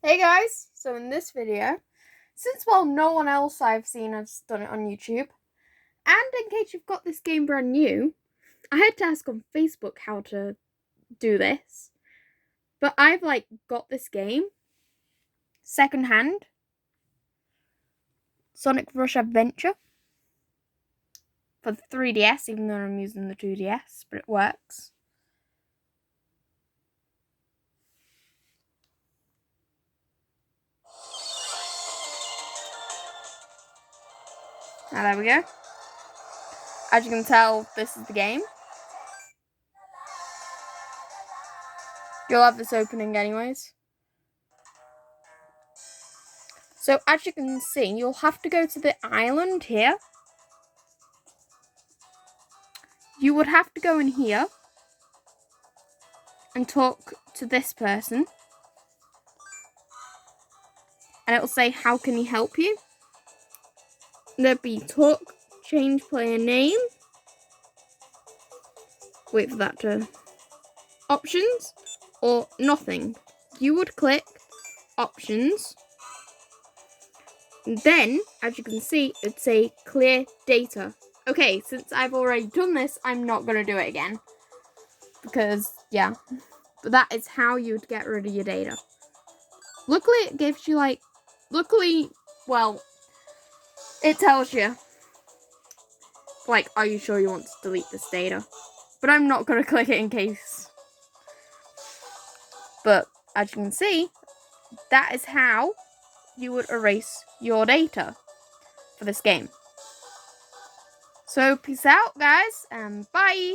Hey guys, so in this video, since no one else I've seen has done it on YouTube, and in case you've got this game brand new, I had to ask on Facebook how to do this, but I've got this game, secondhand, Sonic Rush Adventure, for the 3DS, even though I'm using the 2DS, but it works. Now there we go. As you can tell, this is the game. You'll have this opening anyways. So as you can see, you'll have to go to the island here. You would have to go in here and talk to this person. And it will say, how can he help you? There'd be talk, change player name. Wait for that to... options or nothing. You would click options. And then, as you can see, it'd say clear data. Okay, since I've already done this, I'm not going to do it again. Because, yeah. But that is how you'd get rid of your data. Luckily, it gives you, well, it tells you, are you sure you want to delete this data? But I'm not going to click it in case. But, as you can see, that is how you would erase your data for this game. So, peace out, guys, and bye!